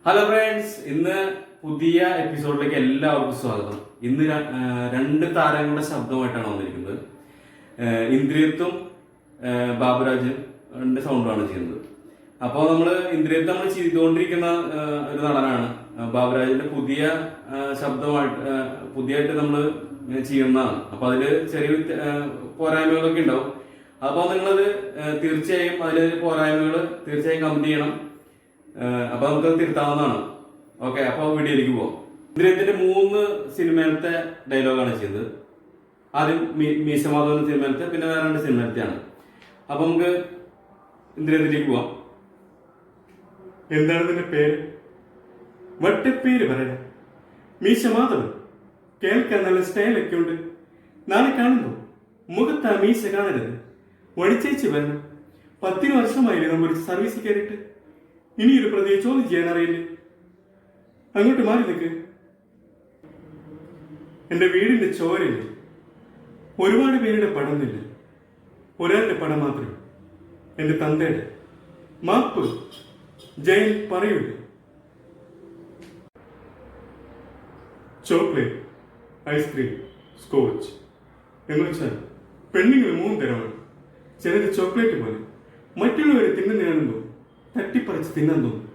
Hello friends, ഇന്ന് പുതിയ എപ്പിസോഡിലേക്ക് എല്ലാവർക്കും സ്വാഗതം. ഇന്ന് രണ്ട് താരങ്ങളുടെ ശബ്ദമായിട്ടാണ് വന്നിരിക്കുന്നത്. ഇന്ദ്രിയത്തും ബാബുരാജിന്റെ സൗണ്ടാണ് ചെയ്യുന്നത്. അപ്പോൾ ഇന്ദ്രിയത്ത് നമ്മൾ ചെയ്തുകൊണ്ടിരിക്കുന്ന ഒരു നടനാണ്. ബാബുരാജിന്റെ പുതിയ ശബ്ദമായിട്ട് പുതിയതായിട്ട് നമ്മൾ ചെയ്യുന്നതാണ്. അപ്പൊ അതില് ചെറിയ പോരായ്മകളൊക്കെ ഉണ്ടാവും. അപ്പോൾ നിങ്ങളത് തീർച്ചയായും അതിൽ പോരായ്മകൾ തീർച്ചയായും കമന്റ് ചെയ്യണം. അപ്പൊ നമുക്ക് തിരുത്താവുന്നതാണ്. ഓക്കെ, അപ്പൊ വീഡിയോയിലേക്ക് പോവാം. ഇന്ദ്രിയത്തിന്റെ 3 സിനിമയിലത്തെ ഡയലോഗാണ് ചെയ്തത്. ആദ്യം മീശമാധവൻ സിനിമയിലത്തെ, പിന്നെ വേറെ 2 സിനിമയിലത്തെയാണ്. അപ്പൊ നമുക്ക് ഇന്ദ്രിയത്തിലേക്ക് പോവാം. എന്താണ് നിന്റെ പേര്? വട്ടപ്പേര് പറയാം. മീശമാധവൻ. കേൾക്കാൻ നല്ല സ്റ്റൈലൊക്കെ ഉണ്ട്. നാളെ കാണുമ്പോ മുഖത്താ മീശ കാണരുത്, വടിച്ചേച്ച് വരണം. 10 വർഷമായില്ലേ നമ്മൾ സർവീസിൽ കയറിയിട്ട്. ഇനിയൊരു പ്രതിയെ ചോദ്യം ചെയ്യാൻ അറിയില്ലേ? അങ്ങോട്ട് മാറി നിൽക്ക്. എന്റെ വീടിന്റെ ചോരയില് ഒരുപാട് പേരുടെ പടമില്ല, ഒരാളുടെ പടം മാത്രം. എന്റെ തന്തയുടെ മാപ്പ് ജയൻ പറയൂല. ചോക്ലേറ്റ്, ഐസ്ക്രീം, സ്കോച്ച് എന്ന് വെച്ചാൽ പെണ്ണുങ്ങൾ 3 തരമാണ്. ചിലര് ചോക്ലേറ്റ് പോലെ മറ്റുള്ളവരെ തിന്നുന്നതാണെന്നോ തട്ടിപ്പറിച്ച് തിന്നാൻ തോന്നും.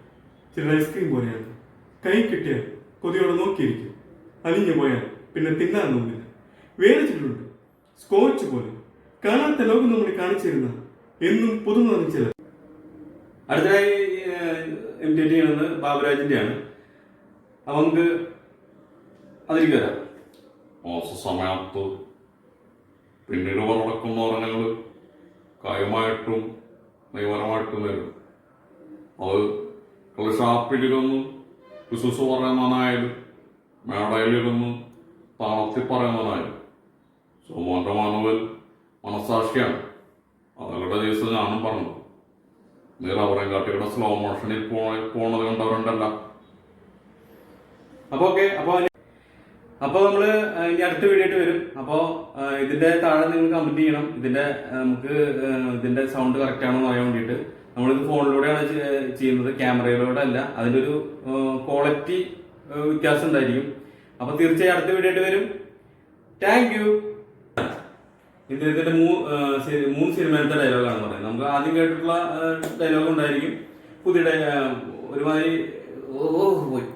ചില ഐസ്ക്രീം പോലെയാണ്. കൈ കിട്ടിയാൽ കൊതിയോടെ നോക്കിയിരിക്കും, അലിഞ്ഞു പോയാൽ പിന്നെ തിന്നാൻ തോന്നില്ല. വേറെ ചിലരുണ്ട് സ്കോച്ച് പോലെ, കാണാത്ത ലോകം നമ്മൾ കാണിച്ചിരുന്ന എന്നും പുതുമ ചിലർ. അടുത്തതായി ഇമിറ്റേറ്റ് ചെയ്യുന്നത് ബാബുരാജിന്റെയാണ്. അപ്പൊ നമുക്ക് അതിലേക്ക് വരാം. സമയത്ത് പിന്നീട് പറഞ്ഞടക്കുന്ന പറഞ്ഞങ്ങൾ കായമായിട്ടും നിയമപരമായിട്ടും വരും. അത് കളിഷാപ്പിലിരുന്ന് വിശ്വസ് പറയുന്നവനായാലും മേടയിലിരുന്ന് താളത്തി പറയുന്നവനായാലും സുമോന്റെ മാനുവൽ മനസാക്ഷിയാണ്. അതങ്ങളുടെ ദിവസം ഞാനും പറഞ്ഞു. നീ റബറൻ കാട്ടിയുടെ സ്ലോ മോഷനിൽ പോണത് കണ്ടവരുണ്ടല്ല. അപ്പൊ ഓക്കെ, അപ്പൊ നമ്മള് ഇനി അടുത്ത വീഡിയോ ആയിട്ട് വരും. അപ്പോ ഇതിന്റെ താഴെ നിങ്ങൾ കമന്റ് ചെയ്യണം. നമുക്ക് ഇതിന്റെ സൗണ്ട് കറക്റ്റ് ആണോ എന്ന് അറിയാൻ വേണ്ടിയിട്ട്. നമ്മളിത് ഫോണിലൂടെയാണ് ചെയ്യുന്നത്, ക്യാമറയിലൂടെ അല്ല. അതിന്റെ ഒരു ക്വാളിറ്റി വ്യത്യാസം ഉണ്ടായിരിക്കും. അപ്പൊ തീർച്ചയായും അടുത്ത വീഡിയോ ആയിട്ട് വരും. Thank you. ഇതിന്റെ 3 സിനിമയിലത്തെ ഡയലോഗാണ് പറയുന്നത്. നമുക്ക് ആദ്യം കേട്ടിട്ടുള്ള ഡയലോഗ് ഉണ്ടായിരിക്കും, പുതിയ ഒരുമാതിരി പോയി